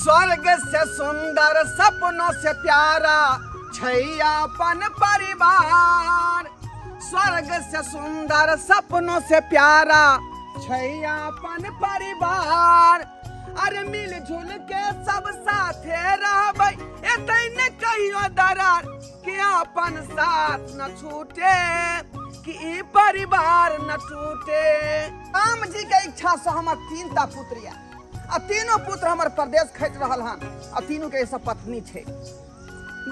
स्वर्ग से सुंदर सपनों से प्यारा छैयापन परिवार। स्वर्ग से सुंदर सपनों से प्यारा छैयापन परिवार। अरे मिलजुल के सब साथे रहबै एतने कहियो दरार कि अपन साथ न छूटे कि ई परिवार न टूटे। राम जी के इच्छा से हमर 3टा पुत्र या आ तीनों पुत्र हमर प्रदेश खैट रहल हन आ तीनों के सब पत्नी छे।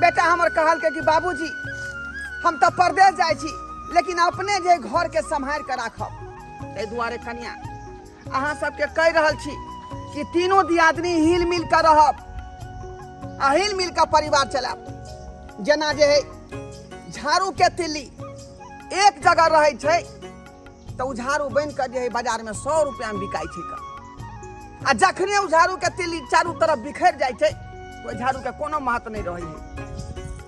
बेटा हमर कहल के कि बाबूजी हम तो प्रदेश जाय छी लेकिन अपने जे घर के संभाल के राखब। एहि दुआरे कन्या अहाँ सबके कहि रहल छी कि तीनों दियादनी हिल मिल कर रहब आ हिल मिल कर परिवार चलाब। जेना जे है झाड़ू के तिल्ली एक जगह रहे छे तो झाड़ू बन कर जे है बाजार में 100 रुपया में बिकाई छे। आ जखने झाड़ू के तिल्ली चारू तरफ बिखर जाय छे तो झाड़ू के कोनो महत्व नहीं रहे है।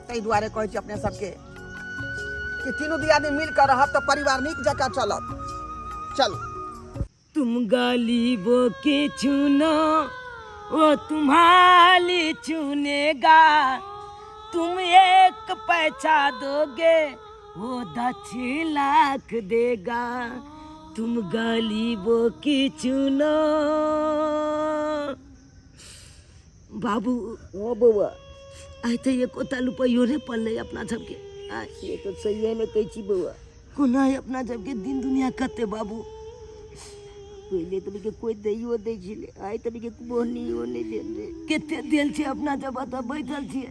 ताहि दुआरे कहै छी अपने सबके कि तीनों दियादनी मिल कर रहब तो परिवार नीक जगह चलत। चलो तुम गलीबों के चुनो वो तुम्हारी चुनेगा। तुम एक पैसा दोगे वो 10 लाख देगा। तुम गलीबों की चुनो। बाबू ओ बउआ आइ तो ये कोता रुपयो रे पड़ले अपना सबके। ये तो सही है में कहै छी बउआ कोना अपना सबके दिन दुनिया कते बाबू। पहले तो के कोई दैयो दै छिले आइ तो के बोहनियो नहीं देले केते देल छै अपना जब त बैठल छिए।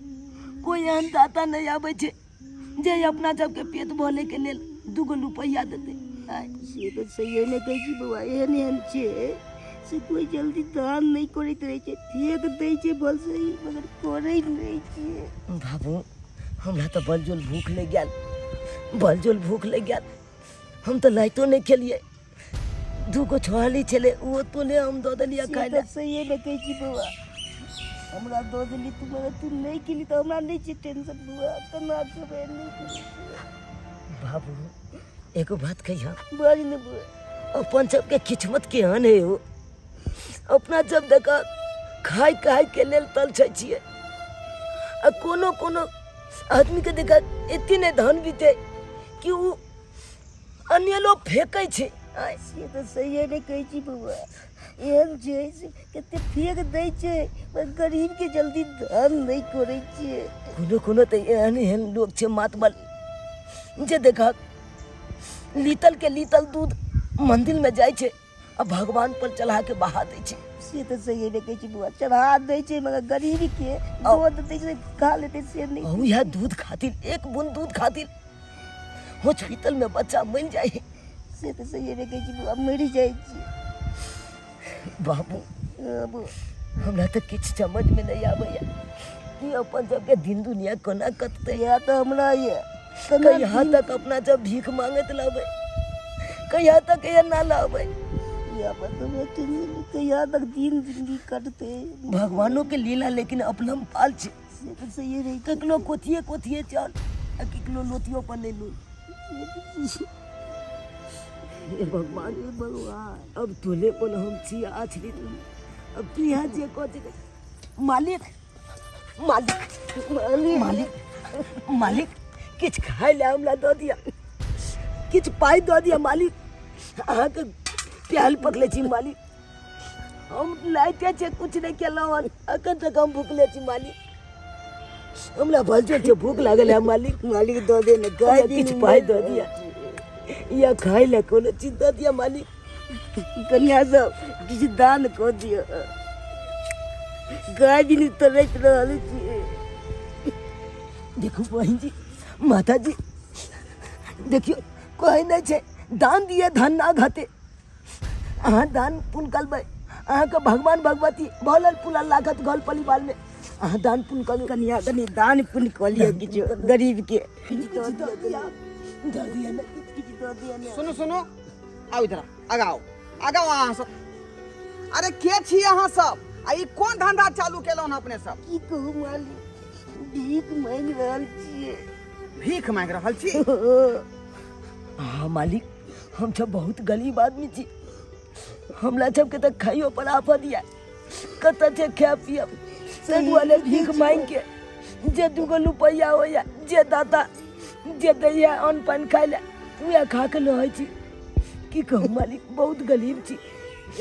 कोई एहन दाता नहीं आबै छै जे अपना सबके पेट भले के लेल 2 रुपया देते। से तो सही है ने कहै छी बउआ एहन एहन छै से कोई जल्दी दान नहीं करैत रहे छै फेक दै छै बस सही मगर करै नहीं छै। बाबू हमरा तो बलजोल भूख लग गेल बलजोल भूख लग गेल। हम तो लाइटो नहीं खेलिए 2 छोहाली चले वो तो ले हम दो दलिया खाइ ले। सही है ने कहै छी बउआ हमरा दो दली तू मगर तू नहीं खेली तो हमरा नहीं छै टेंशन बुआ कना करे नहीं। बाबू एको बात कहिया बाज ने बुआ अपन सबके किस्मत के हन है हो। अपना जब देखा खाई खाई के लेल तल छिए आ कोनो कोनो आदमी के देखा इतने धन बीते कि वो अन्य लोग फेंकै छै। से तो सही है ने कहै छी बउआ एहन छै से कते फेंक दै छै पर गरीब के जल्दी दान नहीं करै छै। कोनो कोनो तो एहन एहन लोग छै मातबल जे देखा लीतल के लीतल दूध मंदिर में जाय छै आ भगवान पर चढ़ा के बहा दै छै। से तो सही है ने कहै छी बुआ चढ़ा दै छै मगर गरीब के दूध दै छै खा लेते से नहीं। यह दूध खातिर 1 बूंद दूध खातिर हॉस्पिटल में बच्चा मर जाए। से तो सही है ने कहै छी बुआ मर जाय छै। बाबू अब हमरा तो किछ समझ में नहीं आबैया कि अपन सबके दिन दुनिया कोना कटतै। या तो हमरा ये कहिया तक अपना जब भीख मांगत लाबै कहिया तक ये ना लाबै या मतलब कहिया तक दिन जिंदगी कटते। भगवानों के लीला लेकिन अपना पाल छै। से तो सही रही ककलो कोथिए कोथिए चल आ ककलो लोटियो पर ले लो। ये भगवान अब तोले पर हम छी आछरी अब तू यहाँ जे कह मालिक मालिक मालिक मालिक मालिक किछ खाए ले हमरा दो दिया किछ पाई दो दिया मालिक अहाँ के प्याल पकले छी मालिक हम लाइटे छे कुछ नहीं केलौ अखन तक हम भूखले छी मालिक हमरा भलजो छे भूख लागल है मालिक मालिक दो दे ने गाय किछ पाई दो दिया या खाए ले कोनो चीज दो दिया मालिक कन्या सब किछ दान कर दियो गाय दिन तरत रहल छी। देखो बहन जी माता जी देखियो कोई नहीं छे दान दिए धन ना घटे। अहाँ दान पुण्य करबै अहाँ के भगवान भगवती भोलल पुलल लागत घर परिवार में अहाँ दान पुण्य करू। कन्या कनी दान पुण्य कर लियो किछो गरीब के सुनो सुनो आओ इधर आगाओ आगाओ अहाँ सब। अरे के छी अहाँ सब आ ई कोन धंधा चालू केलौन अपने सब? की कहू मालिक भीख मांग रहल छिए। भीख मांग रहल छी? हाँ मालिक हम सब बहुत गरीब आदमी छी हमरा सबके तो खाइयो पर आफत दिया कत से खा पियब से दुआरे भीख मांग के जे 2 रुपया हो या जे दादा जे दैया अन्न पान खाय ले उहे खा के रहै छी। की कहू मालिक बहुत गरीब छी।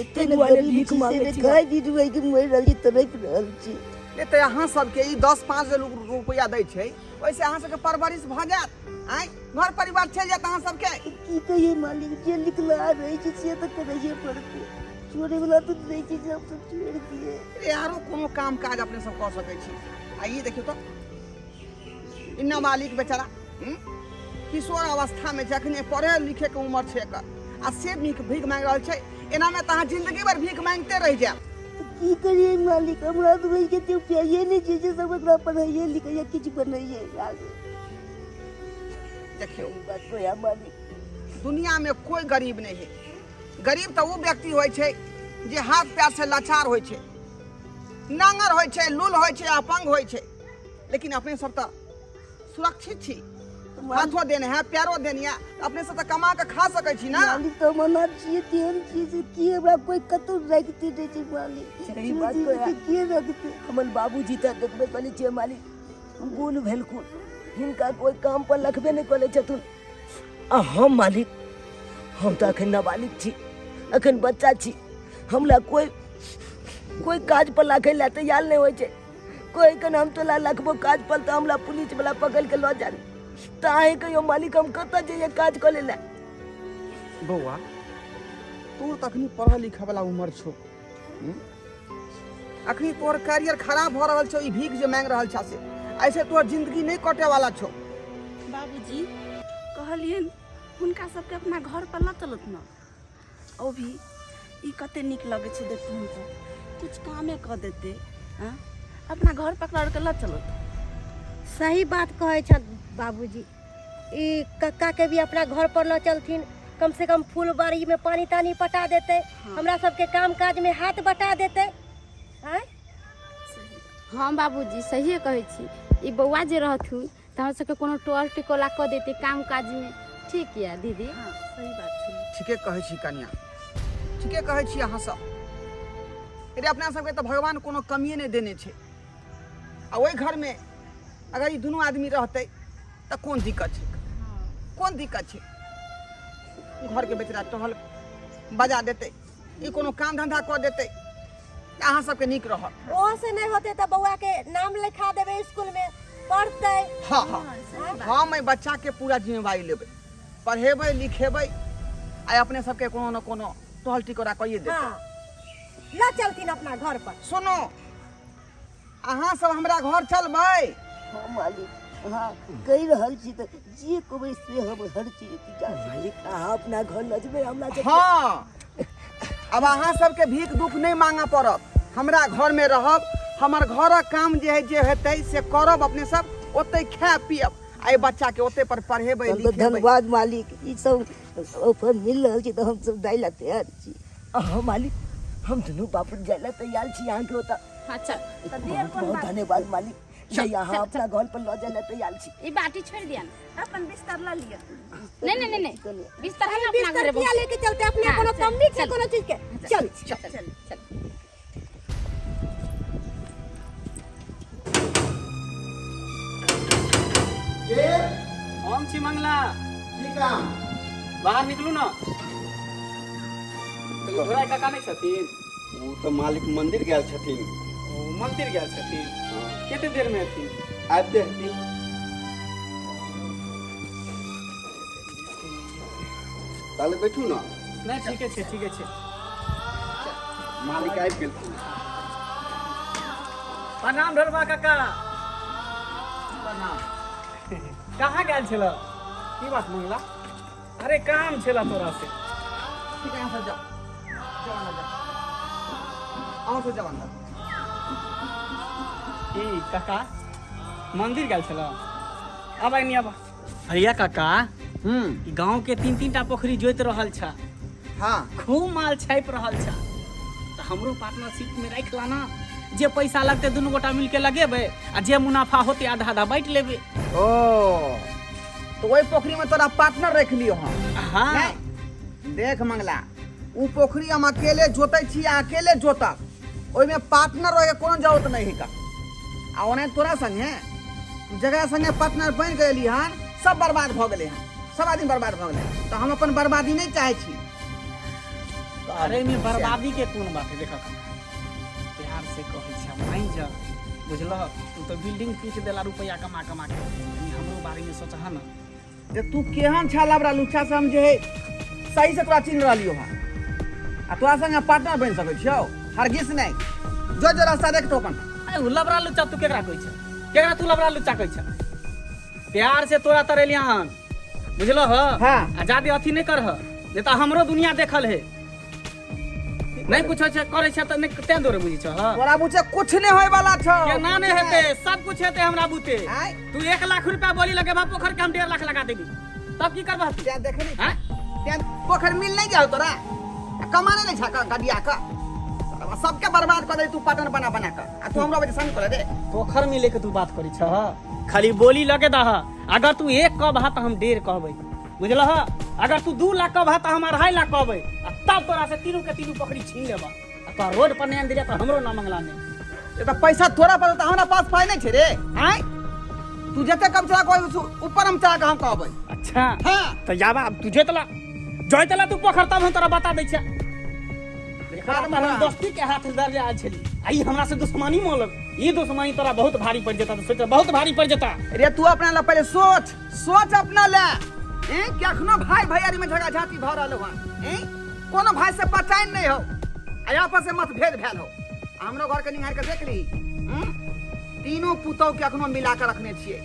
एते दुआरे भीख मांगे छी। खाय भी दुआई के मर रहल छी तड़प रहल छी। ये तो अहाँ सबके ई 10-5 रुपया दै छै वैसे अहाँ सबके परवरिश भ जायत आइ घर परिवार चलि जायत अहाँ सबके। की कहिए मालिक जे लिखला रहे छी से तो करैए पड़ते। छोड़े वाला तो नहीं छी जे हम सब छोड़ दिए। अरे यारो कोनो काम काज अपने सब कर सकै छी। आ ई देखियो तो इन्ना मालिक बेचारा किशोर अवस्था में जखने पढ़े लिखे के उम्र छै एकर आ से भीख मांग रहल छै। एना में तहाँ जिंदगी भर भीख मांगते रह जायब। की करिए मालिक हमरा तो वही के तो चाहिए नहीं जे सब एकरा पढ़ाइए लिखाइए किछ बनाइए आगे। देखियो बात को या मालिक दुनिया में कोई गरीब नहीं है। गरीब तो वो व्यक्ति होय छै जे हाथ पैर से लाचार होय छै, नांगर होय छै, लूल होय छै, अपंग होय छै। लेकिन अपने सब तो सुरक्षित छी। हाथों देने हैं पैरों देने हैं अपने सब तो कमा के खा सकै छी ना। मालिक तो मना छी तेन चीज की हमरा कोई कतो रखती दे छी मालिक। सही बात को या के रखते हमर बाबूजी त देखबे कले छियै मालिक गुल भेलखुन हिनका कोई काम पर लखबे नहीं कले छथुन। आ हम मालिक हम तो अखन नाबालिग छी, अखन बच्चा छी। हमरा कोई काज पर लाखे ला तैयार नहीं होय छै। कोई कन हम तोला लखबो काज पर तो हमरा पुलिस वाला पकड़ के ल जान। तो आहे कहियो मालिक हम कत जाइए काज करे ला। बौआ तोर तखनी पढ़ा लिखा वाला उम्र छो अखनी तोर करियर खराब भ रहल छो। ई भीख जे मांग रहल छा से ऐसे तोर जिंदगी नहीं कटे वाला छो। बाबूजी कहलियन हुनका सबके अपना घर पर ल चलत न। ओ भी ई कते निक लगे छै देखून तो कुछ कामे क देते हां अपना घर पकड़ के ल चलत। सही बात कहे छ बाबूजी। ई कक्का के भी अपना घर पर ल चलथिन, कम से कम फूल बाड़ी में पानी तानी पटा देते। हमरा सबके काम काज में हाथ बटा देते। हैं हाँ बाबूजी सही कहै छी। ई बौआ जे रहथुन त हम सबके कोनो टोल टिकोला क देते काम काज में। ठीक या दीदी। हां सही बात छै। ठीके कहै छी कन्या, ठीके कहै छी अहाँ सब। अरे अपना सबके तो भगवान कोनो कमिए नहीं देने छै। आ ओई घर में अगर ई दोनों आदमी रहते तो कौन दिक्कत छै, कौन दिक्कत छै। घर के बेचारा टहल बजा देते, ई कोनो काम धंधा कर देते अहाँ सबके नीक रहत। वहाँ से नहीं होते तो बउआ के नाम लिखा देवे स्कूल में पढ़ते। हाँ हाँ हम एहि बच्चा के पूरा जिम्मेवारी लेबै, पढ़ेबै लिखेबै आ अपने सबके कोनो न कोनो टहल टिकोरा कइए देबै। हाँ ल चलथिन अपना घर पर। सुनो अहाँ सब हमरा घर चलबै। हाँ मालिक हाँ कह रहल छी त जे कहबै से हम हर चीज इंतजाम मालिक अहाँ अपना घर ल जेबै हमरा सबके। हाँ अब अहाँ सबके भीख दुख नहीं मांगा पड़त। हमरा घर में रहब, हमर घरक काम जे है जे हेतै से करब। अपने सब ओते खाए पियब आ बच्चा के ओते पर पढ़ेबै तो लिखेबै। धन्यवाद मालिक ई सब ऑफर मिल रहल छी तो हम सब जाय ला तैयार छी। हाँ मालिक हम दुनू बापू जाय ला तैयार छी अहाँ के ओता। अच्छा त देर कोन बहुत बात। धन्यवाद मालिक। जय अहाँ अपना घर पर ल जाय ला तैयार छी। ई बाटी छोड़ दिया ना। अपन बिस्तर ल लिया। नहीं बिस्तर है ना अपना बिस्तर घरे किया लेके चलते अपने हाँ, कोनो चल, कमी छै चल। कोनो चीज के। चल चल हम छी मंगला। की काम? बाहर निकलू ना। घोड़ा काका नहीं छथिन? वो तो मालिक मंदिर गए छथिन। ओ मंदिर गए छथिन। कितने देर में अथिन? आते हती ताले बैठू ना। नहीं ठीक है ठीक है। मालिक आबि गेलखिन। प्रणाम ढोलबा काका। प्रणाम। कहाँ गए छला? की बात मंगला? अरे काम छला तोरा से। ठीक है यहाँ से जाओ, जाओ अंदर जाओ। आओ तो जाओ अंदर। ई काका मंदिर गए छला? अब आई नहीं अब। भैया काका गांव के 3-3 टा पोखरी जोत रहल छा। हाँ खूब माल छाप रहल छा। तो हमरो पार्टनरशिप में रख लाना। जे पैसा लगते दोनों गोटा मिलके लगेबे आ जे मुनाफा होते आधा आधा बांट लेबे। ओ तो वही पोखरी में तोरा पार्टनर रख लियो हम। हाँ नहीं? देख मंगला उ पोखरी हम अकेले जोतै छी, अकेले जोतब ओइमे पार्टनर रहे के कोनो जरूरत नहीं है का आ ओने तोरा संगे जगह संगे पार्टनर बन गेली हन सब बर्बाद भ गेले हन सब आदमी बर्बाद भ गेले तो हम अपन बर्बादी नहीं चाहे छी अरे में बर्बादी के कोन बात है देखा प्यार से कहै छै मान जा बुझलह तू तो बिल्डिंग पीट देला रुपया कमा कमा के हमरो बारे में सोचहा ना जे तू केहन छा लबरा लुच्चा समझे सही से तोरा चिन्ह रहलियो हा आ तोरा संगे पार्टनर बन सकै छियो हरगिज नहीं जो जो रास्ता देख तो अपन अरे लबरा लुच्चा तू केकरा कहै छै केकरा तू लबरा लुच्चा कहै छै प्यार से तोरा तरेलिया हन बुझलह हाँ। आ जादे अथी नहीं करह नहीं तो हमरो दुनिया देखल है नहीं कुछ छै करे छै त नहीं तें दोरे बुझी छ तोरा बुझे कुछ नहीं होय वाला छ के ना नहीं हेते सब कुछ हेते हमरा बुते आय तू 1 लाख रुपया बोली लगे बा पोखर के हम 1.5 लाख लगा देबी तब की करबा तू त्या देखे नहीं हैं त्या पोखर मिल नहीं जाओ तोरा कमाने नहीं छका गडिया का सबके बर्बाद कर दे तू पार्टनर बना बना कर आ तू हमरा वजह संग करे दे पोखर में लेके तू बात करी छ खाली बोली लगे दह अगर तू 1 कहबा त हम 1.5 कहबै बुझलह अगर तू 2 लाख कहबा त हम 2.5 लाख कहबै आ तब तोरा से तीनों के तीनों पकड़ी छीन लेबा आ तो रोड पर नहीं दिया तो हमरो ना मंगला ने ये तो पैसा थोड़ा पर तो हमरा पास पाई नहीं छे रे हैं तू जते कम चला कोई ऊपर हम चला के हम कहबै अच्छा हां तो जाबा तू जोतला तू पोखर तब हम तोरा बता दै छै देखा हम दोस्ती के हाथ दर जा छली आई हमरा से दुश्मनी मोलक ये दुश्मनी तोरा बहुत भारी पड़ जता तो सोच बहुत भारी पड़ जता रे तू अपना ला पहले सोच अपना ले हैं क्या खनो भाई भैयारी में झगड़ा झाती भ रहलो हन हैं कोनो भाई से पहचान नहीं हो आ आपस में मतभेद भेल हो हमरो घर के निहार के देख ली तीनों पुतौ के अखनो मिला के रखने छिए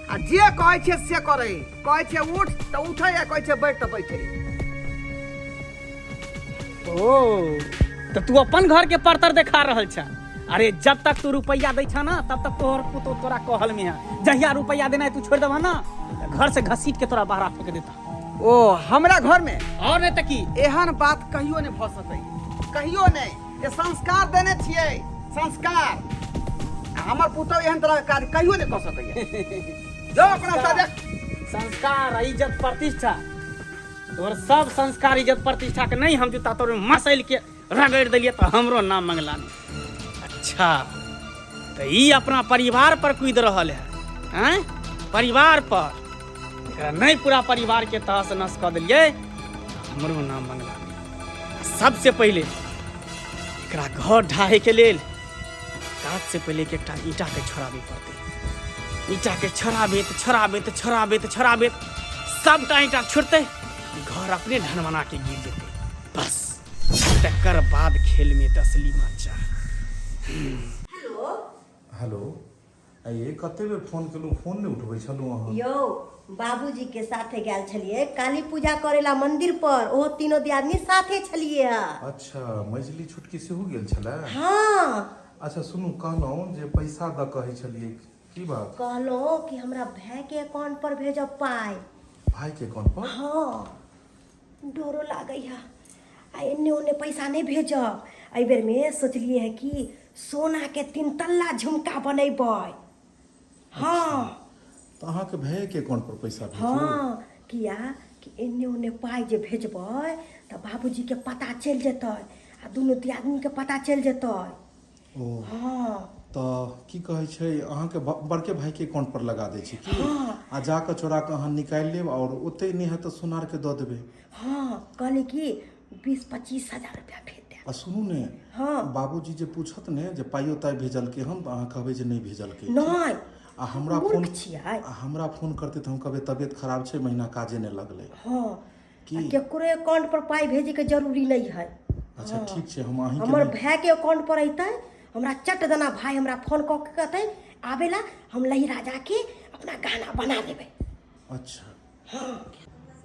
आ जे कहै छै से करे कहै छै उठ त उठै या कहै छै बैठ त बैठे ओ तो तू अपन घर के परतर देखा रहल छ अरे जब तक तू रुपया दै छ ना तब तक तोहर पुतो तोरा कहल में है जहिया रुपया देना है तू छोड़ देबा ना घर से घसीट के तोरा बाहर फेंक देता ओ हमरा घर में और नहीं त की एहन बात कहियो नहीं भ सकै कहियो नहीं ये संस्कार देने छिए संस्कार हमर पुतौ एहन तरह के काज कहियो नहीं कर सकै जो अपना सा देख संस्कार इज्जत प्रतिष्ठा तोर सब संस्कार इज्जत प्रतिष्ठा के नहीं हम जूता तोर मसल के रगड़ दिलिए तो हमरो नाम मंगला नहीं अच्छा तो ई अपना परिवार पर कूद रहल है परिवार पर एकरा नहीं पूरा परिवार के तहस नस कर दिलिए हमरो नाम मंगला नहीं सबसे पहले एकरा घर ढाहे के लेल काज से पहले के एकटा ईटा के छोड़ाबे पड़ते ईटा के छोड़ाबे सबटा ईटा छोड़ते घर अपने ढनमना के गिर जेते बस तकर बाद खेल में असली मजा हेलो ये कते बेर फोन केलू फोन नहीं उठबै छलू अहाँ यो बाबूजी के साथे गेल छलिए काली पूजा करेला मंदिर पर ओ तीनों दियादनी साथे छलिए अच्छा मझली छुटकी सेहो गेल छलै हाँ अच्छा सुनू कहलहुँ जे पैसा द कहै छलिए की बात कहलो कि हमरा भाई के अकाउंट पर भेजब पाई भाई के अकाउंट पर हाँ डरो लागै है आ एने ओने पैसा नहीं भेजब एहि बेर में सोचलिए है कि सोना के 3 तल्ला झुमका बनेबै हाँ तो अहाँ के भाई के अकाउंट पर पैसा भेजू हाँ किया कि एने ओने पाई जे भेजबै तो बाबूजी के पता चल जेतै आ दुनू दियादनी के पता चल जेतै ओ हाँ तो की कहै छै अहाँ के बड़के भाई के अकाउंट पर लगा दै छी की हाँ। आ जाके चोरा के अहाँ निकाल लेब और ओते नहीं है तो सोनार के दऽ देबै हाँ कहली कि 20-25 हजार रुपया भेज दे आ सुनू ने हाँ बाबूजी जे पूछत ने जे पाइयो ताइ भेजलकै हम तो अहाँ कहबै जे नहीं भेजलकै नहीं आ हमरा मूर्ख फोन छियै हमरा फोन करते तो हम कहबै तबियत खराब छै महीना काजे नहीं लगलै हाँ की? आ केकरो अकाउंट पर पाई भेजे के जरूरी नहीं है अच्छा ठीक छै हम अहीं हमर के भाई के अकाउंट पर अतै हमरा चट देना भाई हमरा फोन कऽ के कहतै आबेला हम लहिरा जाके अपना गाना बना देबै अच्छा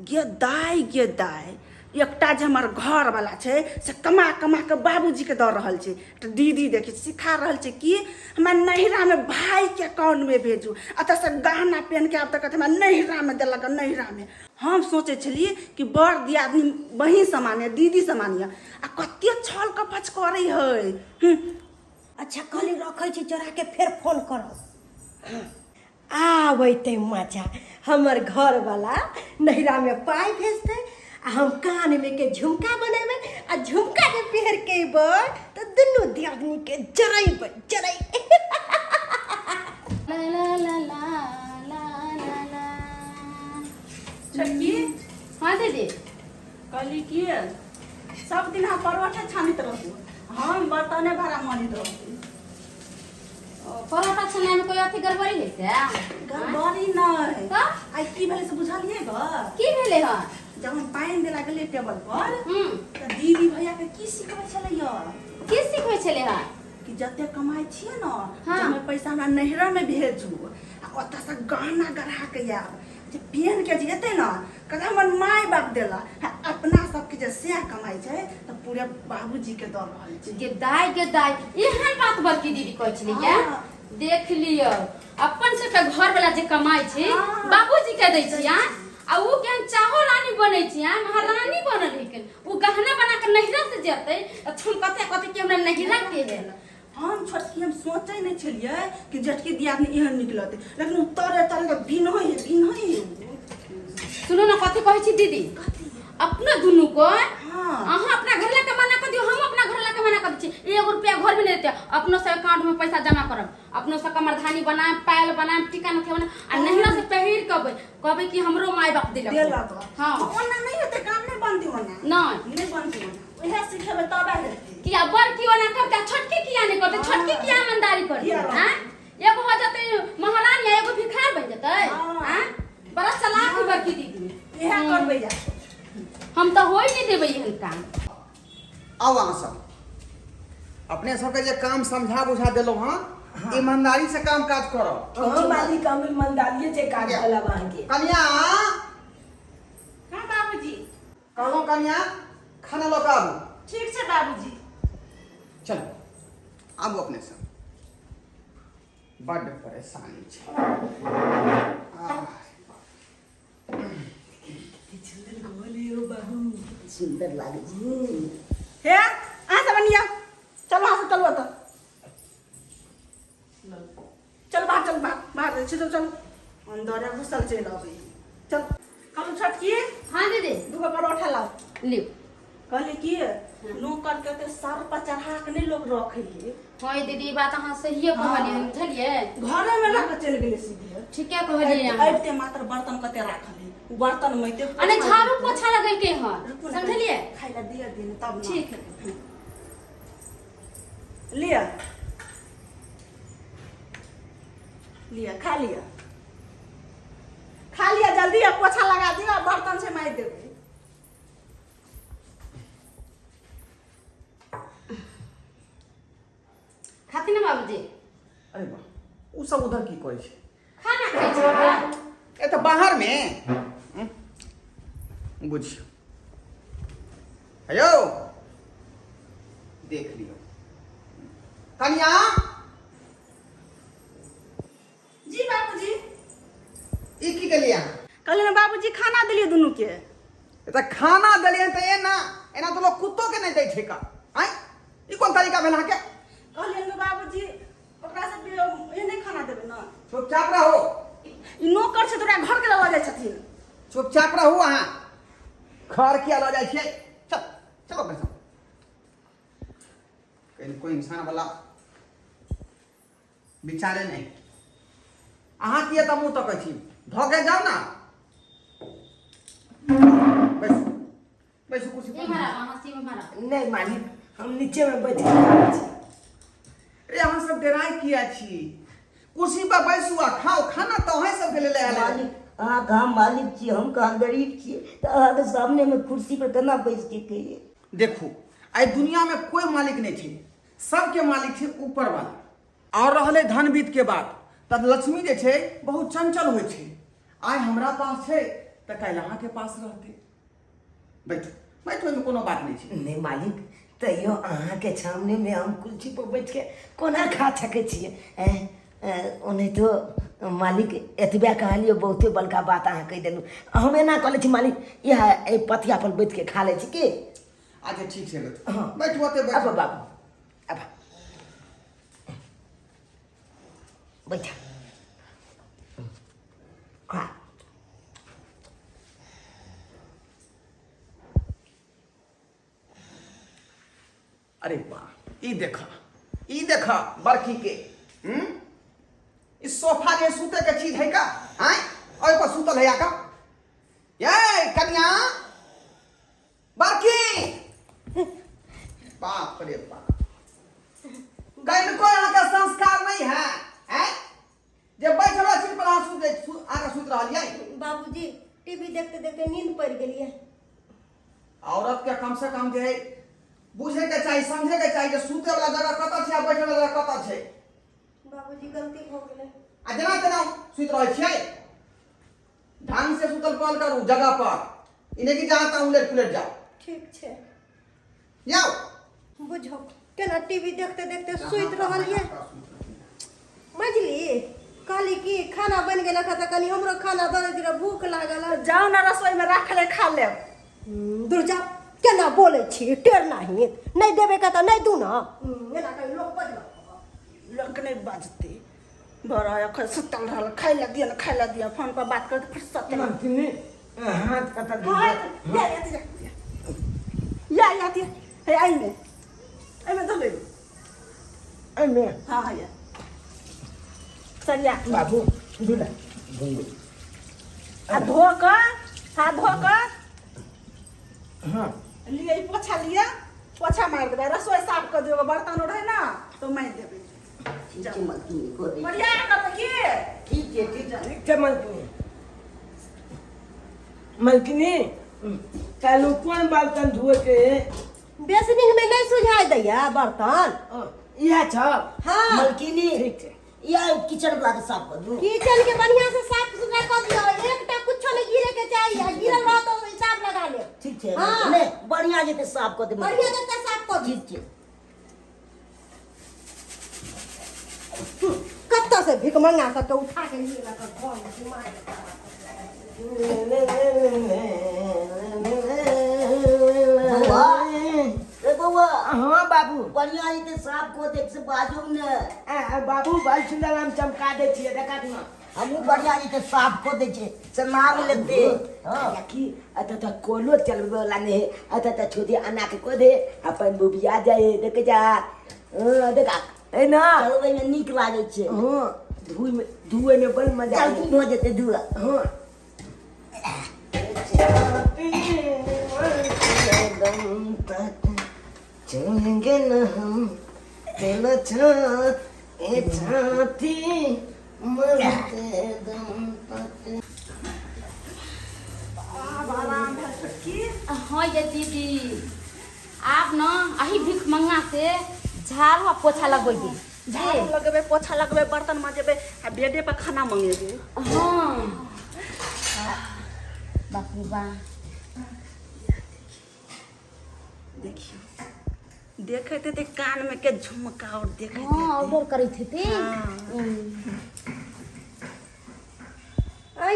गे दाय एकटा जे हमर घर वाला छै से कमा के बाबूजी के दऽ रहल छै तऽ दीदी देखी सिखा रहल छै कि हमरा नैहरा में भाई के अकाउंट में भेजू अतः से गहना पहन के आब तक हमरा नैहरा में देलक नैहरा में हम सोचे छलिए कि बड़ दियादनी बहिन समान है दीदी समान है आ कते छल कपच करे है अच्छा कहली रखै छी चोरा के फेर फोन करब आबै ते मजा हमर घर वाला नैहरा में पाई भेजतै आ हम कान में के झुमका बनावे आ झुमका के पहर के बड़ तो दुनू दियादनी के जराई ला ला ला ला ला ला ला। छोटकी हाँ दीदी। कहली कि सब दिन हम परोठा छानित रहू, हम बर्तने भरा मानित रहू। परोठा छनाए में कोई अथी गड़बड़ी है क्या? गड़बड़ी नहीं। तो आई की भेले से बुझलिए ग? की भेले हँ? जब हम पानि देला गेलिए टेबल पर हम्म। त दीदी भैया के की सिखबै छलैया की सिखबै छले हँ? कि जते कमाई छिए न, हाँ। जमे पैसा हमरा नैहरा में भेजू आ ओतऽ से गहना गढ़ा के आब, जे पेन के जेते न कदा हमर माय बाप देला आ अपना सबके जे से कमाई छै त पूरे बाबूजी के दऽ रहल छै। गे दाई एहन बात बड़की दीदी कहै छली क्या? हाँ। देख लियो अपन सबके घर वाला जे कमाई छै हाँ। बाबूजी के दै छी आ उ के चाहो रानी बनै छी महारानी बनल है। उ गहना बना के नैहरा से जेतै त हम कते कि हमरा नैहरा के है। हम छोटकी हम सोचे नहीं छलिए कि जेठकी दियादनी एहन निकलते, लेकिन उ तरे के बिनोई है। सुनो ना कथी कहै छी दीदी, अपना दुनू को हाँ। अहाँ अपना घर ला कमाना कर दियो, हम अपना घर ला कमाना कर छी। 1 रुपया घर में नहीं देते, अपनो से अकाउंट में पैसा जमा करब, अपनो से कमरधानी बनाए, पायल बनाए, टीका नथिया बनाए आ नहिरा से पहिर कहबै कि हमरो माय बाप दिलक। देला तो हां ओना नहीं होते, काम नहीं बनती ओना नहीं बनती ओना, ओहे सिखेबे तबे हेतै। कि अब बड़की वाला करता छोटकी किया नहीं करते? छोटकी किया ईमानदारी करती हैं? एगो हो जते महारानी एगो भिखार बन जते हैं? बड़ा चालाक है बड़की दीदी। इहे करबै जा। हम तो होई नहीं देबै एहन काम। आओ अहाँ सब अपने सबके जे काम समझा बुझा देलो हाँ, ईमानदारी से काम काज करो। हम मालिक हम ईमानदारी से काज वाला बन के। कन्या हां बाबूजी। कहलो कन्या खाना लो के आबू। ठीक छै बाबूजी। चलो आबू अपने सब, बड़ परेशानी छै। सुंदर लागे छै। हे आ सब बनिया, चलो आ सब चलो त। चल बाहर चलो अंदर घुसल चल आबै। चल कहलू छोटकी हाँ दीदी दूगो परोठा लाओ। लियो। कहले कि नौकर के ते सर पर चढ़ा के नहीं लोग रखे है। हाँ दीदी बात अहाँ सहिए कहलिए, बुझलिए? घरे में रख के चल गेले सीधे। ठीके कहलिए अहाँ। अइते मात्र बर्तन कते राखल है, उ बर्तन मैते अने झाड़ू पोछा लगल के हँ, समझलिए? खाइला दिया दिन तब ना। ठीक है। लिया खा लिया जल्दी, अब पोछा लगा दिया, बर्तन से मार देबे। खाती ना बाबूजी? अरे वाह, उ सब उधर की करै छै? खाना खाई छी। ए तो बाहर में बुझियो। हेयो देख लियो कन्या। जी बाबूजी। ई की देलिया? कहले ना बाबूजी खाना दिलिए दुनू के। ए तो खाना देलिए तो एना तो लोग कुत्तो के नहीं दै छै का? आय ई कोन तरीका भेल अहाँ के? कहले ना बाबूजी ओकरा से ये नहीं खाना देबे ना। चुपचाप रहो। ई नौकर से तोरा घर के लऽ जाय छथिन। चुपचाप रहू अहाँ। घर किया लऽ जाइ छियै? चलो अपने सब। कोई इंसान वाला विचारे नहीं। अहाँ किए तऽ मुँह तकै छी, धोके जाओ ना। बैसू कुर्सी ये पर। मारा हंसी में मारा। नहीं मालिक हम नीचे में बैठ के खाई छी। अरे अहाँ सब डराई किया छी? कुर्सी पर बैसू आ खाओ खाना तो अहाँ सबके लेल आयल है। मालिक अहाँ कहाँ मालिक छी, हम कहाँ गरीब छी, तो अहाँ के सामने में कुर्सी पर केना बैस के कहिए? देखो आई दुनिया में कोई मालिक नहीं थे, सबके मालिक थे ऊपर वाला। और रहले धन बीत के बात, तब लक्ष्मी जे छे बहुत चंचल होइ छे। आइ हमरा पास छे त काल्हि अहाँ के पास रहते। बैठो बैठो, में कोनो बात नहीं छे। नहीं मालिक तैयो अहाँ के सामने में हम कुर्सी पर बैठ के कोना खा सके छिए? ओने तो मालिक एतबे कहलिए बहुते बड़का बात अहाँ कह देलू। हम एना कहले छी मालिक यह पथिया पर बैठ के खा ले छी की? अच्छा ठीक है बैठो। हाँ। बैठो अब बैठो। बाबू अब बैठा खा। अरे वाह, ई देखा बरखी के इस सोफा के सूते के चीज है का? आय और पर सूतल है का? ये कन्या बरखी, बाप रे बाप, कहीं को यहाँ का संस्कार नहीं है, हैं? जब बैठल छी पर आगे सूत रहा लिया। बाबूजी टीवी देखते देखते नींद पड़ गई है। औरत के कम से कम जो है बुझे के चाहिए, समझे के चाहिए, सूते वाला जगह कत छे, बैठे वाला जगह कत छे। बाबूजी गलती हो गेलै। आ जना तना सुत रहे छियै, ढंग से सुतल पल करू जगह पर, इने की जहाँ तहाँ उलट पुलट जाओ। ठीक छे, जाओ बुझो केना टीवी देखते देखते सुत रहल ये। मजली कहली कि खाना बन गेल खा, त कनी हमरो खाना दे दिरा, भूख लागल है। जाओ ना रसोई में रख ले, खा ले। दूर जा, केना बोले छी, टेर नहीं देबे का त नहीं दू ना। एना कहीं लोग बजला लोग नहीं बाजते, बड़ा अखर सुतल रहल, खाई ला दिया, फोन पर बात करते फिर सत्य हाथ कटा या हे आई में धले में हाँ या सरिया बाबू दूल्हा हाथ धोकर हाँ लिए पोछा मार देबै, रसोई साफ कर दियो, बर्तन उठे ना तो मैं देबै। बढ़िया करते की ठीक है मलकिनी कालू कौन बर्तन धोए के? बेसनिंग में नहीं सुझाई दैया बर्तन। यह छ हाँ मलकिनी, ठीक है या किचन वाला के साफ कर दू। किचन के बढ़िया से साफ सुथरा कर दियो, एकटा कुछो नहीं गिरे के चाहिए, गिरल रह तो हिसाब लगा ले। ठीक है हाँ। ले बढ़िया जेते साफ कर दे। बढ़िया से साफ कर दी। ठीक है। कत्ता से भिख मंगा के उठा के लिए लगा कौन मार। बउआ हाँ बाबू बढ़िया जेते साफ कर दे से बाजू ने। बाबू भाई सुंदर हम चमका दे छिए, देखा ना हमू बढ़िया जेते साफ कर दे छे से नाम लेते। हां कि अत कोलो चलबे वाला ने अत छोटी अना के को दे अपन बुबिया जाए देख जा। देखा है ना चलबे में नीक लागे छे। हां धुए में बड़ मजा चल तू हो जेते दुआ। हां चलेंगे न हम तेरा छाती मरते दम तक। हाँ ये दीदी, आप ना अही भिख मंगा से झाड़ू आ पोछा लगोगे। झाड़ू लगेबे, पोछा लगेबे, बर्तन मांजेबे, आ बेडे पर खाना मंगेबे। हाँ बाप रे बा, देखियो देखे थे कान में के झुमका और देखे हाँ ऑर्डर करे थे।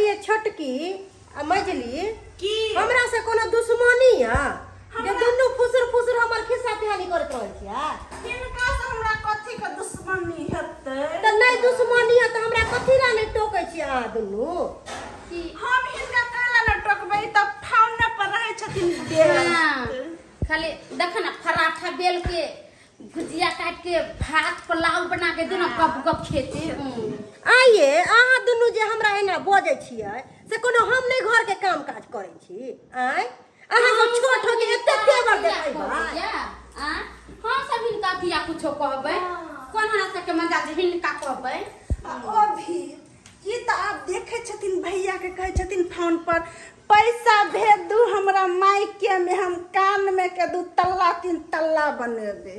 ये छोटकी आ मजली की हमरा से कोनो दुश्मनी है जे दुनू फुसुर हमर खिस्सा पिहानी करत रहै छियै? इनका से हमरा कथी के दुश्मनी हेतै? त नहीं दुश्मनी है त हमरा कथी ला नहीं टोकै छियै अहाँ दुनू? हम इनका काला न टोकबै त फाउने पर रहै छथिन। हाँ, खाली देख ना पराठा बेल के भुजिया काट के भात पुलाव बना के दे ना, गप गप खेते। आइए अहाँ दुनू जे हमरा एना बजै छियै से कोनो हम नहीं घर के काम काज करै छी? आय अहाँ सब छोट हो के एते तेवर देखै भाई। हाँ सब हिनका दिया कुछो कहबै, कोन हमरा सबके मजा जे हिनका कहबै। ओ भी ई त आप देखे छथिन भैया के कहै छथिन फोन पर पैसा भेज दू हमरा मायके में, हम कान में के 2 तल्ला 3 तल्ला बनेबे।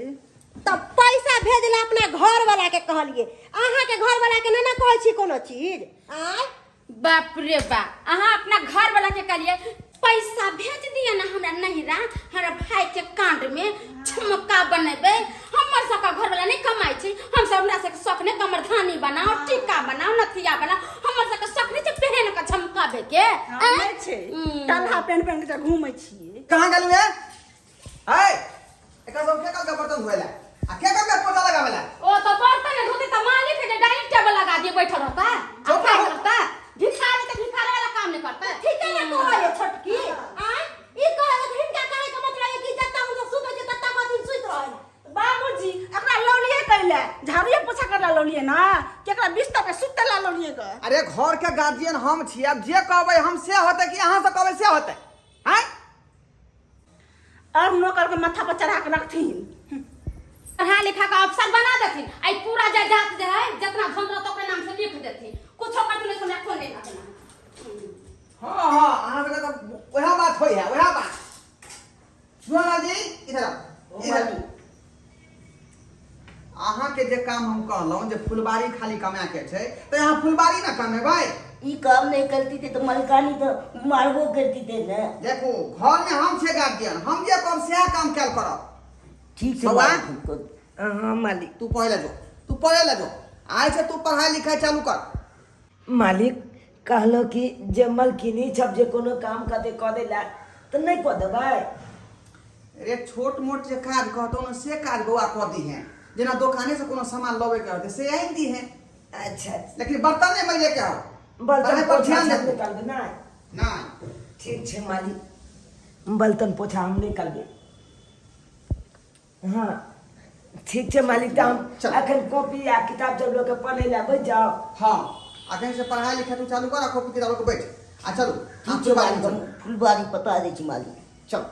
तब पैसा भेजला अपना घर वाला के कहलिए, अहाँ के घर वाला के ना कहै छी कोनो चीज? आय बाप रे बा, अहाँ अपना घर वाला के कहलिए पैसा भेज दिया ना हमरा नहिरा, हमरा भाई के कांड में झुमका बनेबे। हमर सबका घर वाला नहीं कमाई छी, हम सब हमरा सबके शौक ने कमरधानी बनाओ, टिक्का बनाओ, नथिया बनाओ, हमर सबके शौक नहीं छै पहन के झमकाबे के। नहीं छै टल्हा पहन के घूमै छी। कहाँ गेलू है? एकरा सब फेकल के बर्तन धोएला आ फेकल के पोछा लगावेला। ओ तो बर्तन धोते त मालिक के डाइनिंग टेबल लगा दिए, बैठल रहता आ खाए रहता। भिखारी तो भिखारी वाला काम नहीं करता। ठीक है ना कहै है छोटकी? आय ई कहै है हिनका कहै के मतलब है कि जत्ता हम सब सुतै छै तत्ता दिन सुइत रहै। केकरा बिस्तर पे सुते ला लोनिए ग अरे घर के गार्जियन हम छी, अब जे कहबै हम से होतै कि अहाँ से कहबै से होतै हैं? और नौकर के माथा पर चढ़ा के रखथिन, पढ़ा लिखा का अफसर बना देथिन, आई पूरा जायदाद जे है जितना धन रहत ओकरे नाम से लिख देथिन, कुछ कट नहीं सुने कोन नहीं देना। हाँ हाँ अहाँ के तो वह बात होई है, वह बात। सुना जी इधर आओ, इधर अहाँ के जे काम हम कहलहुँ जे फुलबाड़ी खाली कमाए के छै तो यहाँ फुलबाड़ी ना कमेबै। ई काम नहीं करती थी तो मलकानी तो मारबो करती थे ना। देखो घर में हम छे गार्जियन, हम जे कहब से काम कैल करब। ठीक से बउआ? हाँ मालिक। तू पढ़े ले जो आज से तू पढ़ाई लिखाई चालू कर। मालिक कहलो कि जे मलकिनी छब जे कोनो काम कदे कदे ला तो नहीं कह देबै। अरे छोट मोट जे काज कहतो न से काज बउआ कह दी हैं, जेना दुकाने से कोनो सामान लबे के होते से आइन दी हैं। अच्छा लेकिन बर्तन नहीं मैले के हो, बर्तन पर पोछा ध्यान हम दे निकाल दे ना। ना। ठीक है मालिक, बर्तन पोछा हम निकाल दे। हाँ ठीक है मालिक, तो हम चल। अखन कॉपी या किताब जब लोग के पढ़े ला बैठ जाओ। हाँ अखन से पढ़ाई लिखाई तू चालू कर, कॉपी किताब के बैठ। आ चलो हम ठीक है फुलबाड़ी मालिक, फुलबाड़ी पता दे छी मालिक। चल।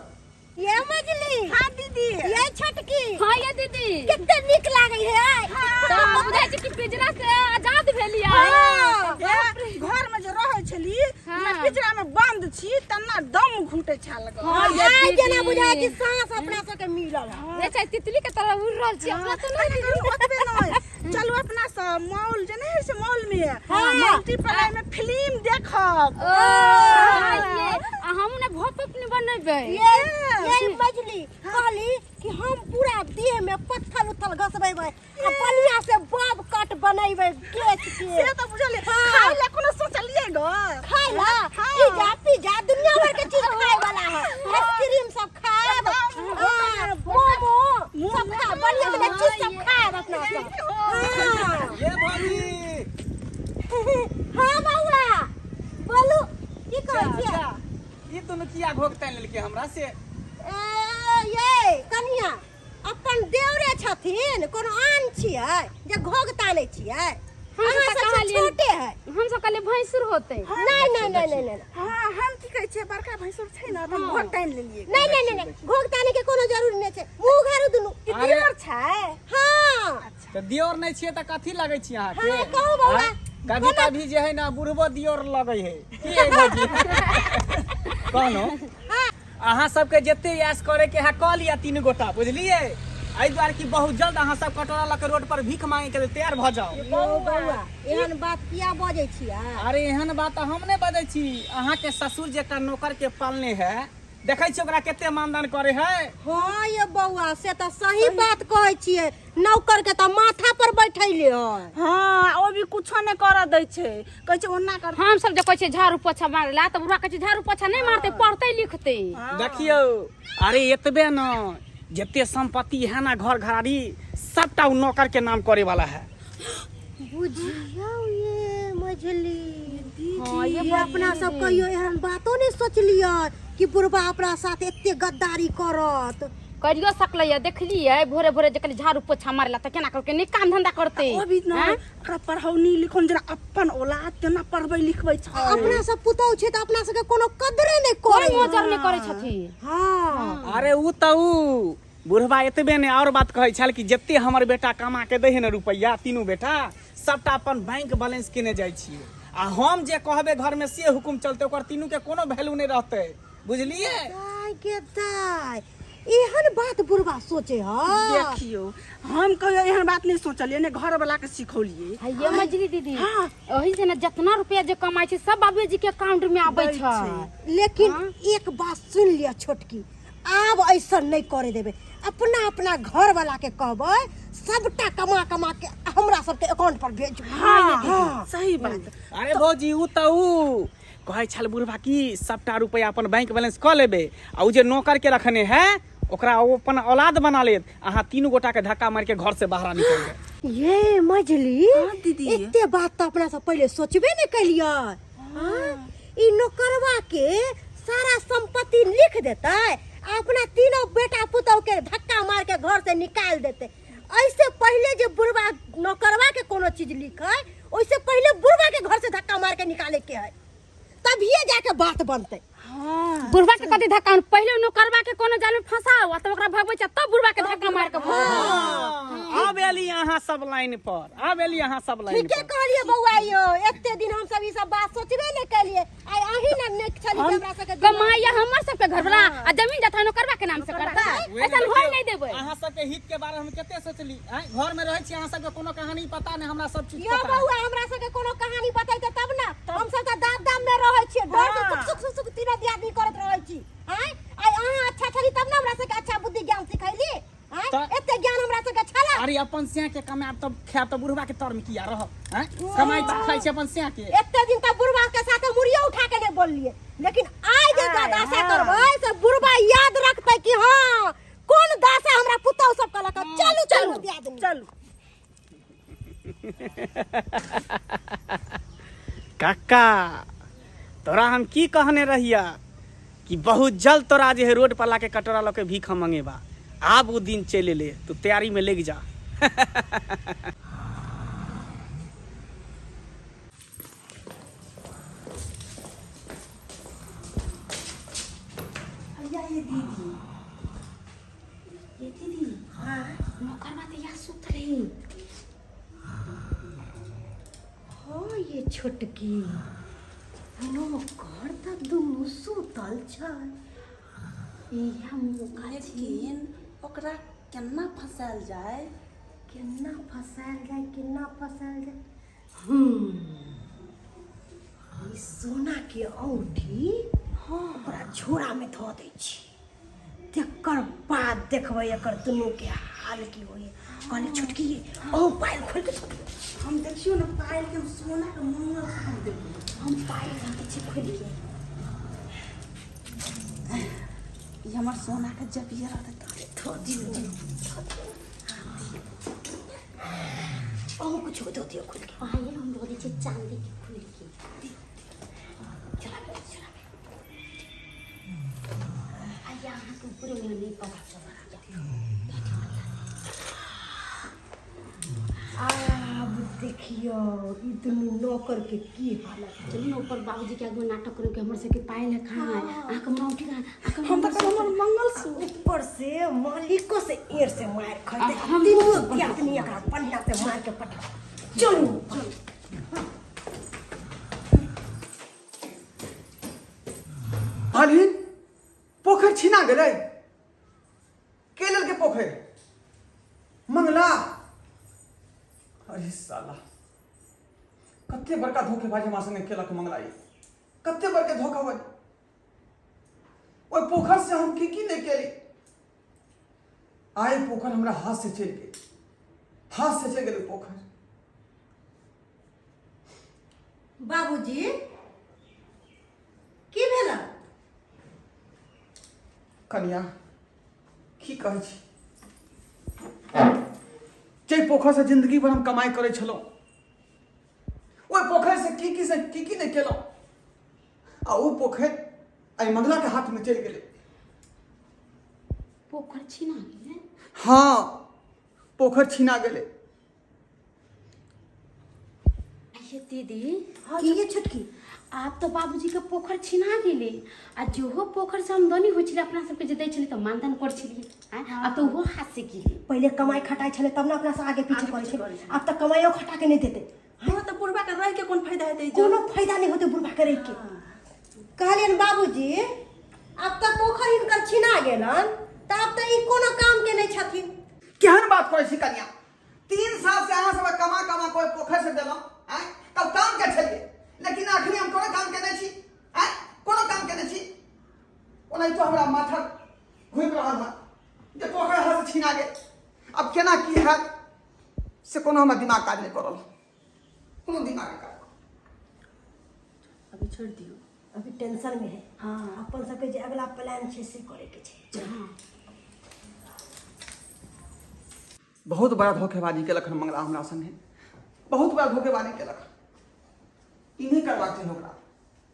ये मजली। हाँ दीदी। ये छोटकी। हां ये दीदी कितने निक लागे है। तो बुझाइ छै कि पिंजरा से आजाद भेलिया। हाँ, घर में जो रहे छली ना पिंजरा में बंद छी तना दम घुटे छा लग। हां ये जना बुझाय कि सांस अपना सब के मिलल है। ये चाहे तितली के तरह उड़ रहल छी अपना तो नहीं। ओतबे नहीं चलो अपना सब मॉल जे नहीं से मॉल में हाँ। मल्टीप्लाई में फिल्म देखब। ये हम ने भोप अपने बनैबे। ये मजली कहली कि हम पूरा देह में पत्थर उथल घसबेबै आ पनिया से बब कट बनैबै केच के। से तो बुझले खाइ ला कोनो सोचलिए ग। खाय ला पिज्जा दुनिया भर के चीज खाए वाला है। आइसक्रीम सब खाएब, हां मोमो सब खा, बढ़िया बढ़िया चीज सब खाएब अपना सब। हां ये भाभी हां बउआ बोलू की कहै छियै? ये दोनों किया घोकता लेलके हमरा से? ये कनिया अपन देवरे छथिन, कोनो आन छियै जे घोग तानै छियै? अहाँ सबसे छोटे है। हम सब कले भैंसुर होते। नहीं हां हम की कहै छै बड़का भैंसुर छै ना हम घोट तान लेलिए। नहीं घोग ताने के कोनो जरूरी नहीं छै। मुंह घारू दुनु ई दियर छै। हां तो दियोर नहीं छिए त कथी लगै छी अहाँ के? हाँ, कहू बउआ। हाँ? कभी कभी जे है ना बुढ़बो दियोर लगै है की है भौजी? कहनो अहाँ सबके जते यास करे के है कह लिया तीन गोटा, बुझलिए? एहि द्वारे कि बहुत जल्द अहाँ सब कटोरा लके रोड पर भीख मांगे के लिए तैयार भ जाओ। बउआ एहन बात किया बजै छियै? अरे एहन बात हम नहीं बजै छी, अहाँ के ससुर जे एकटा नौकर के पालने है, देखै छी ओकरा कते मानदान करे है। हाँ ये बउआ से तो सही बात कहै छियै। नौकर के तो माथा पर बैठैले है। हां ओ भी कुछो नहीं कर दै छै, कहै छै ओना कर। हम सब जे कहै छै झाड़ू पोछा मारला त बुढ़ा कहै छै झाड़ू पोछा नहीं मारते, पढ़ते लिखते। देखियो अरे एतबे न जते संपत्ति है ना घर घराड़ी सबटा उ नौकर के नाम करे वाला है। बुझियो ये मझली। हाँ ये अपना सब कहियो एहन बातो नहीं सोचलियै कि बुढ़बा अपना साथ एते गद्दारी करत। करियो सकलै देखलिए भोरे भोरे जकली झाड़ू पोछा मारला त केना करके नहीं काम धंधा करते। ओ भी ना ओकरा पढ़ौनी लिखौन जना अपन औलाद केना पढ़बै लिखबै छै। अपना सब पुतौ छै त अपना सब के कोनो कदरे नहीं करे। कोई मोजर नहीं करे छथि। हां अरे उ त उ बुढ़वा एतबे ने और बात कहै छल कि जते हमर बेटा कमा के दै है न रुपैया, तीनों बेटा सबटा अपन बैंक बैलेंस केने जाइ छियै आ हम जे कहबे घर में से हुकुम चलते ओकर तीनों के कोनो वैल्यू नहीं रहते, बुझलिए? दाई के दाई एहन बात बुढ़बा सोचे है। देखियो हम कहियो एहन बात नहीं सोचलिए ने घर वाला के सिखौलिए। ये मजली दीदी हाँ। ओही से ना जितना रुपया जे कमाई छै सब बाबूजी के अकाउंट में आबै छै। लेकिन एक बात सुन लिया छोटकी, आब ऐसा नहीं करे देबे। अपना अपना घर वाला के कहबै सबटा कमा कमा के हमरा सबके अकाउंट पर भेज। हां सही बात। अरे भौजी उ त उ कहै छल बुढ़वा की सबटा रुपया अपन बैंक बैलेंस क लेबे आ उ जे नौकर के रखने है ओकरा ओ अपन औलाद बना लेत, अहाँ तीनों गोटा के धक्का मार के घर से बाहर निकल गए। ये मजली दीदी। एते बात तो अपना सब पहले सोचबे नहीं कलियै। ई नौकरवा के सारा संपत्ति लिख देते, अपना तीनों बेटा पुतौ के धक्का मार के घर से निकाल देते। ऐसे पहले जो बुढ़वा नौकरवा के कोनो चीज लिखे उससे पहले बुढ़वा के घर से धक्का मार के निकाले के है, तभी जाके बात बनते। बुढ़वा के कथी धक्का पहले नौकरवा के कोनो जाल में फंसाओ तब ओकरा भगबै छ तब बुढ़वा के धक्का मार के अब एली यहाँ सब लाइन पर, अब एली यहाँ सब लाइन ठीके पर। कहलिए बउआ यो, एते दिन हम सब ई सब बात सोचबे नहीं केलिए, आई अही ना ने छली हमरा सब के कमाइया हमर सब के घरवाला आ जमीन जथा नौकरवा के नाम से करता ऐसा होय नहीं देबै। अहाँ सब के हित के बारे में हम केते सोचली, घर में रहै छी अहाँ सब के कोनो कहानी पता नहीं, हमरा सब चीज यो पता। बउआ हमरा सब के कोनो कहानी बताइते तब ना, हम सब त दाद दाम में रहै छी, डर से सुक सुक सुक तीन दियादी करत रहै छी। हैं आई अहाँ अच्छा छली तब ना हमरा सब के अच्छा बुद्धि ज्ञान सिखैली। हैं एते ज्ञान हमरा सब के छला। अरे अपन सिया के कमाब तब खाब त बुढ़वा के तर में किया रह, हैं कमाई त खाइ छी अपन सिया के। एते दिन त बुढ़वा के साथे मुड़िया उठा के नहीं बोललिए, लेकिन आज जे दासा करबै से बुढ़वा याद रखतै कि हां कौन दासा हमरा पुतौ सब कहलक चलू चलू दियादनी चलू। काका तोरा हम की कहने रहिया कि बहुत जल्द तोरा जे है रोड पर लाके कटोरा लके भीख मंगेबा, आब वो दिन चले ले, तू तैयारी में लग जा। ये दीदी नौकरवा तो यहाँ सुत रही। हाँ ये छोटकी नौकर त दुनू सुतल छै। इहा मौका लेकिन ओकरा केना फंसायल जाए, केना फसायल जाए केना फसायल जाए। ई सोना के औंठी ओकरा झोरा में धो दै छी, तकर बाद देखबै एकर दुनू के हाल की होई। कहले छोटकी ओ पायल खोल के हम देखियो ना पायल के सोना के मंगल हम देखियो, हम पायल रखे छी खोल के। ये हमर सोना के जबिया रहत धो दियो ओ कुछ धो दियो खोल के। पायल हम धो दै छी चांदी के फूल के। चला चला आज अहाँ के ऊपर में नहीं पता चला। अब देखियो ई दुनू नौकर के की हालत। चलू ना ऊपर बाबूजी के आगे नाटक करो कि हमर से के पायल खाए आके माउटी का आके हम तक सोना मंगल सूत्र ऊपर से मालिको से एर से मार खाते, तीनों दियादनी एकरा पन्ना से मार के पटा। चलू हालिन पोखर छीना गेलै, के लेल के पोखर मंगला। अरे साला कते बड़का धोखेबाजी हमरा संगे केलक मंगला, ई कते बड़के धोखाबाजी। ओइ पोखर से हम की नहीं केली, आइ पोखर हमरा हाथ से चल गेल, हाथ से चल गेल पोखर। बाबूजी की भेला? कन्या की कहै छी, जे पोखर से जिंदगी भर हम कमाई करे छलहुँ, ओहि पोखर से की नहीं केलहुँ, आ ओ पोखर आई मंगला के हाथ में चलि गेलै। पोखर छीना गेलै। हाँ पोखर छीना गेलै। ये दीदी की ये छोटकी आप तो बाबूजी के पोखर छिना गेले आ जोहो पोखर से आमदनी होइ छले अपना सबके जे दै छले त मानदान कर छलिए, आ तो वो हाथ से गेले। पहले कमाई खटाई छले तब ना अपना से आगे पीछे करे छले, अब तक कमाइयो खटा के नहीं देते। हां तो बुढ़वा के रह के कोन फायदा हेतै? कोनो फायदा नहीं होते बुढ़वा करे के। कहलियन बाबूजी अब तक पोखर इनकर छिना गेलन त अब त ई कोनो काम के नहीं छथिन। केहन बात करै छी कन्या, 3 साल से अहाँ सब कमा कमा कोई पोखर से देलहुँ, तब काम के छलिए, लेकिन आखिर हम कोनो काम केने छी, कोनो काम केने छी। ओनाहितो हमरा माथा घुमि रहल है जे पोखर हाथ से छीना गेल, अब केना की हैत से कोनो हमरा दिमाग काज नहीं करल, कोनो दिमाग काज। अभी छोड़ दियो, अभी टेंशन में है। हाँ अपन सबके जे अगला प्लान छै से करे के छै। बहुत बड़ा धोखेबाजी केलक हन मंगला हमरा संगे, बहुत बड़ा धोखेबाजी केलक। ई नहीं करबाक चाही ओकरा,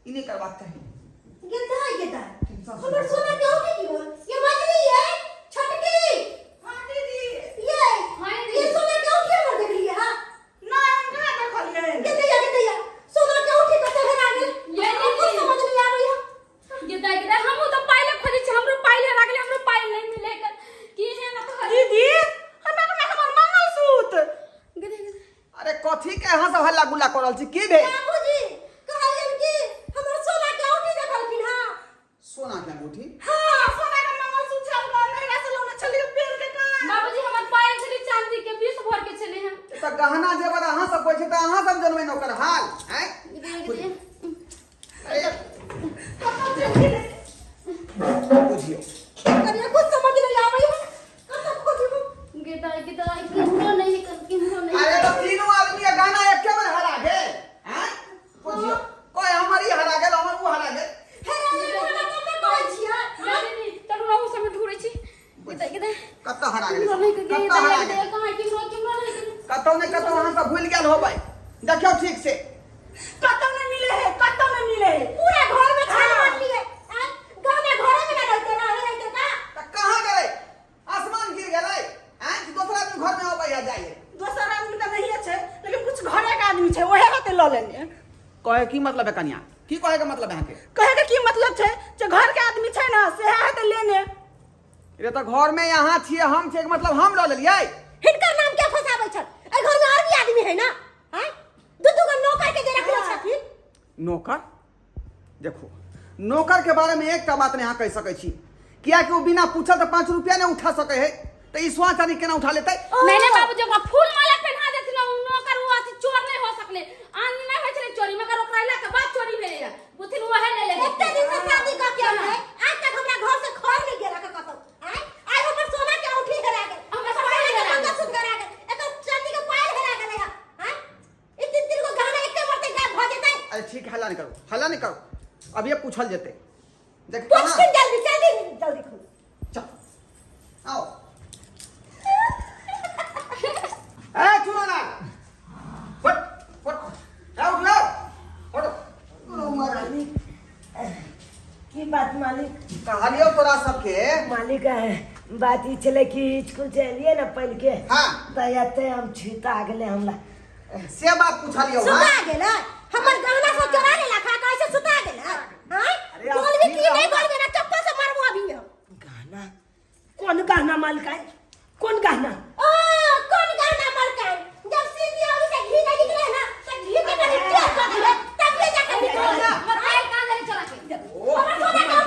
ई नहीं करबाक चाही। गेदा हमर सोना के औंठी की हो? ये मजली है छोटकी। हां दीदी ये हां दीदी के यहाँ सब हल्ला गुल्ला करल छी की भेल? बाबूजी कहलियन कि हमर सोना के औंठी देखलखिन हां। सोना के अंगूठी? हाँ सोना का मंगलसूत्र हमको नैहरा से लौने छलिए पेड़ के कान। बाबूजी हमर पायल छली चांदी के 20 भर के छले हैं। तो गहना जेवर अहाँ सब कोइ छै त अहाँ सब जनबै न ओकर हाल हैं? बुझियो करिया कुछ समझ नहीं आबै है। कतौ खोजबो गिदाई किमरो नहीं किमरो नहीं। अरे तो तीनों आदमी के गाना एके बार हरा गेल हैं? बुझियो कोई हमारी हरा गेल हमर वो हरा गेल। हे रे कोना कते कहै छियै? नहीं तनु रहू समय ढूंढै छी। गिदाई कत हरा गेल? किमरो नहीं कत हरा गेल? कहां किमरो नहीं। कतौ ने कतौ अहाँ सब भूल गेल होबै। देखियो ठीक से कतौ नहीं मिले है, कतौ नहीं मिले है। पूरा घर में छान मार लिए। गाना घरे में ना रहते ना रहते का? त कहाँ गेलै? आसमान गिर गेलै हैं? कि दोसरा आदमी घर में होबै या जाइए? दोसर आदमी तो नहीं है लेकिन कुछ घरे का आदमी छे ओहे हाथे ल लेने। कहे की मतलब है कन्या? की कहे के मतलब है अहाँ के? कहे के की मतलब छे जे घर के आदमी छे ना से हाथे लेने। रे तो घर में यहाँ छिए हम छिए के मतलब हम ल लेलियै? हिनकर नाम क्या फसाबै छ? ए घर में और भी आदमी है ना? हैं? दू दू गो नौकर के जे रखले छथिन। नौकर? देखो नौकर के बारे में एकटा बात नहीं अहाँ कह सकै छी। किया कि वो बिना पूछल तो 5 रुपया नहीं उठा सके है। तो ई सोना चांदी केना उठा लेतै? नहीं बाबूजी ओकरा फूल माला पहना देथिन नौकर वो अथी चोर नहीं हो सकले। आन नहीं होय छले चोरी मगर ओकरा इला के बाद चोरी भेलै है। बुथिन ओहे ले लेबै। एते दिन से शादी क के है आज तक हमरा घर से खर नहीं गेला के कतौ। हैं? आज हमर सोना के औंठी हेरा गेल। हमर पायल के मंगलसूत्र हेरा गेल। एकर चांदी के पायल हेरा गेल है। हैं? ई तीन गो गहना एके मरते गायब भ जेतै। अरे ठीक है, हल्ला नहीं करो, हल्ला नहीं करो। अब ये पूछल जेतै। देख पूछ कहाँ? जल्दी जल्दी खोल। चल आओ। ए चुनो ना फट फट आओ उठो हटो। मालिक की बात मालिक? कहलियो तोरा सबके मालिक बात ई छले कि स्कूल चलिए ना पहल के हाँ त एते हम छीता गेले हमरा। से बात पूछलियो। सुता हाँ गेल हमर गहना से चोरा लेला खा कैसे सुता गेल? हैं? बोल भी की नहीं बोल ना चप्पल से मारबो अभी हम। गहना? कौन गहना मालिक है? कौन गहना? ओ कौन गहना मालकान? जब सीधी औरी से घी नहीं निकले ना तो घी के नहीं टेस्ट कर दिले तब ले जाके निकले ना। मोबाइल कहां गले चला के। हमर सोना का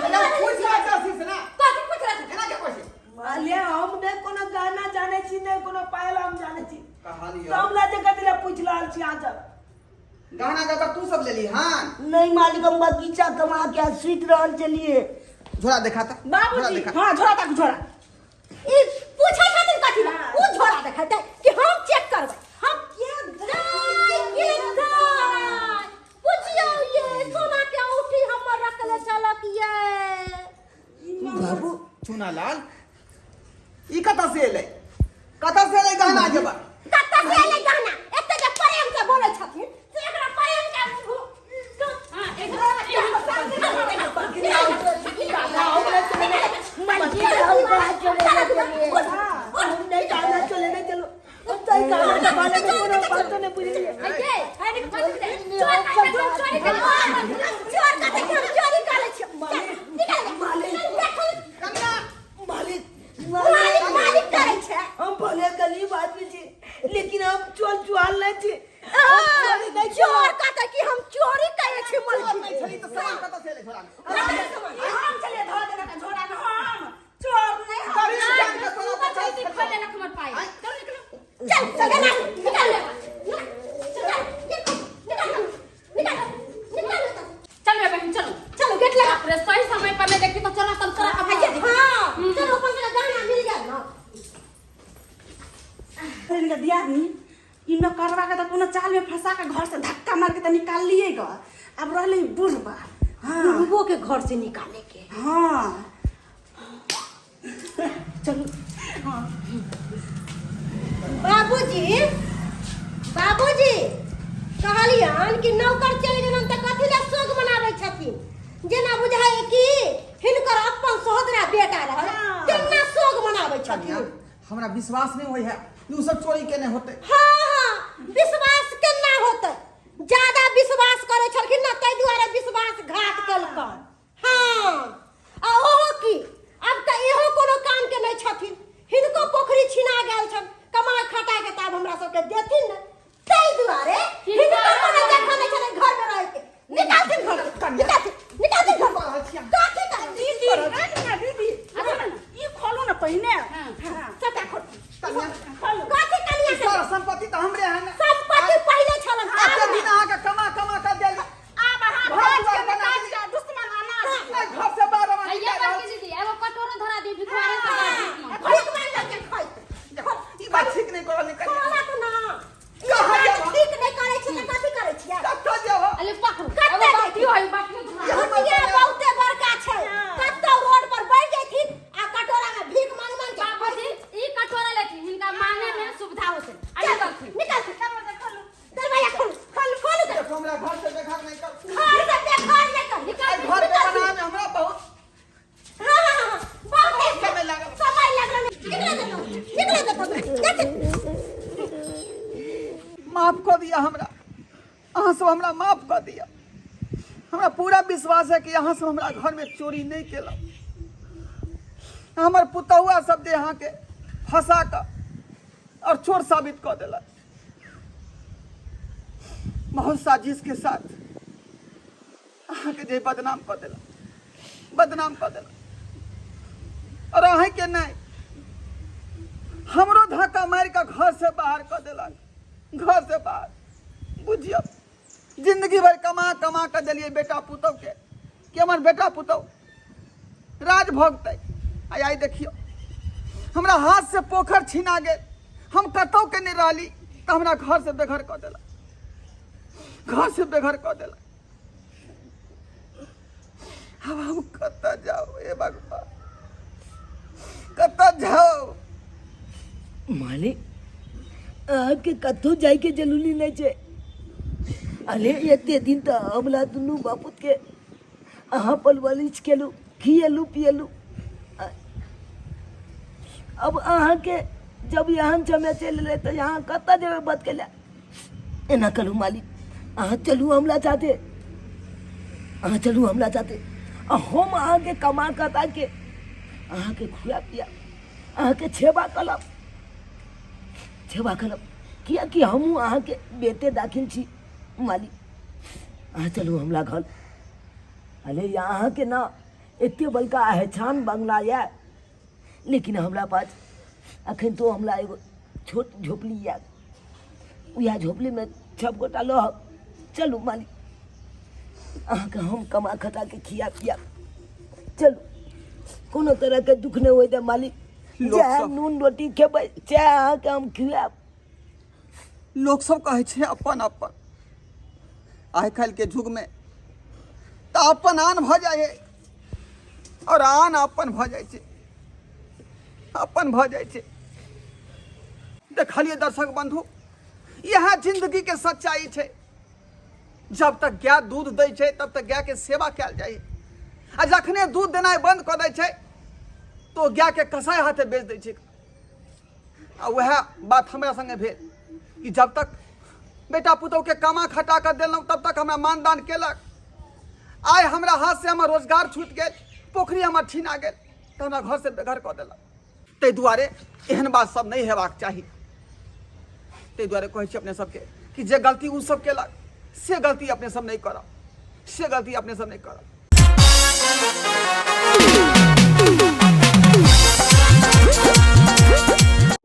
पूछ रहा था से ना कथि पूछ रहा था? एना के पूछे? मालिक हम ने कोनो गहना जाने छी ने कोनो पायल हम जाने छी। कहलियो तो हम लाजे कतिला पूछ लाल छी आज। गहना का तू सब ले ली। हाँ नहीं मालिक हम बगीचा कमा के सीट रहल चलिए। झोला दिखाता बाबूजी हां झोरा तक झोरा। ई पूछै खातिर कथि ला? ऊ झोरा देखाते कि हम चेक करबै। हम के पूछियो ये सोना के औंठी हमर रखले चलक ये। बाबू चुना लाल ई कता से एलै? कता से एलै गहना जेबर? कत्ता से एलै गहना? एते जे प्रेम से बोलै छथिन से एकरा प्रेम के हां एक हम भले गरीब आदमी छी लेकिन हम चोर चुहाल नहीं छी। चोर कहते कि हम चोरी करे छी नहीं छली तो सामान कता से एलै झोला में? हम चले धो देना का झोरा में हम चोर नहीं हम। तभी जान के तोरा बचाई जल्दी खोल लेना हमर पायल। चल निकलो। चल चल निकाल ले चल बे बहन चलो। चलो गेट लगा। रे सही समय पर नहीं देखती तो चला तब चला का भाई। हां चलो अपन का गहना मिल गया ना। इनका दियादनी इ न करवा के तो कोनो चाल में फंसा के घर से धक्का मार के तो निकाल लिएगा। अब रहले बुढ़बा। हां बुढ़बो के घर से निकाले के। हां चलो। हां बाबूजी बाबूजी कहलियन कि नौकर चल गेलन त कथि ला शोक मनाबै छथिन? जेना बुझाय कि हिनकर अपन सहोदरा बेटा रहल केना शोक मनाबै छथिन। हमरा विश्वास नहीं होय है उ सब चोरी केने होते। हां विश्वास केना होतै? ज्यादा विश्वास करे छलखिन ना तै दुआरे विश्वासघात केलकन। हां आ ओहो की अब त इहो कोनो काम के नै छथिन। हिनको पोखरी छिना गेल छन कमा खटा के तब हमरा सबके देथिन न तै दुआरे अहाँ सब हमरा माफ कर दिया। हमरा पूरा विश्वास है कि अहाँ सब हमरा घर में चोरी नहीं केलक। हमर पुतहुआ सब जे अहाँ के फंसा कर और चोर साबित कर दिलक। बहुत साजिश के साथ अहाँ के जे बदनाम कर दिलक, बदनाम कर दिलक। और अहाँ के नहीं, हमरो धक्का मार के घर से बाहर कर दिलक, घर से बाहर। बुझियो जिंदगी भर कमा कमा कर दिलिए बेटा पुतौ के कि हमर बेटा पुतौ राज भोगतै। आई देखियो हमरा हाथ से पोखर छीना गेल, हम कतौ के नहीं रहली तो हमरा घर से बेघर कर दिलक, घर से बेघर कर दिलक। अब हम कतऽ जाओ ए भगवान, कतऽ जाओ? मालिक आके कतौ जाए के जरूरी नहीं छे। अरे एते दिन तो हमला दुनू बापुत के अहाँ परवरिश केलू, खिएलू पिएलू। अब अहाँ के जब यहाँ समय चल रहे तो यहाँ कतऽ जेबे बच के एना करू मालिक, अहाँ चलू हमला चाहते, अहाँ चलू हमला चाहते। हम अहाँ के कमा कता के अहाँ के खुआ पिया, अहाँ के सेवा कलब, सेवा करब। किया कि हमू अहाँ के बेटे दाखिल छी मालिक। अहाँ चलू हमला घर। अरे यहाँ के ना एते बड़का अहछान बंगला है, लेकिन हमरा पास अखन तो हमरा एगो छोट झोपड़ी है, वह झोपड़ी में सब गोटा लो। चलू मालिक, अहाँ के हम कमा खटा के खिया पिया। चलू, कोनो तरह के दुख नहीं होते मालिक। चाहे नून रोटी खेबै, चाहे अहाँ के हम खियाब। लोग सब कहे छे अपन अपन, आइ काल्हि के युग में तो अपन आन भ जाए और आन अपन भ जाए छे, अपन भ जाए छे। देखलिए दर्शक बंधु, यह जिंदगी के सच्चाई छे। जब तक गाय दूध दै छे तब तक गाय के सेवा कयल जाए, आ जखने दूध देनाइ बंद कर दै छे तो गाय के कसाई हाथे बेच दै छे। आ वह बात हमरा संगे भेल कि जब तक बेटा पुतौ के कमा खटा कर देलहुँ तब तक हमरा मानदान केलक। आइ हमरा हाथ से हमर रोजगार छूट गेल, पोखरी हमर छीना गेल, तो हमरा घर से बेघर कऽ देलक। ताहि दुआरे एहन बात सब नहीं हेबाक चाही। ताहि दुआरे कहै छी अपने सबके कि जे गलती उ सब केलक से गलती अपने सब नहीं करब, से गलती अपने सब नहीं करब।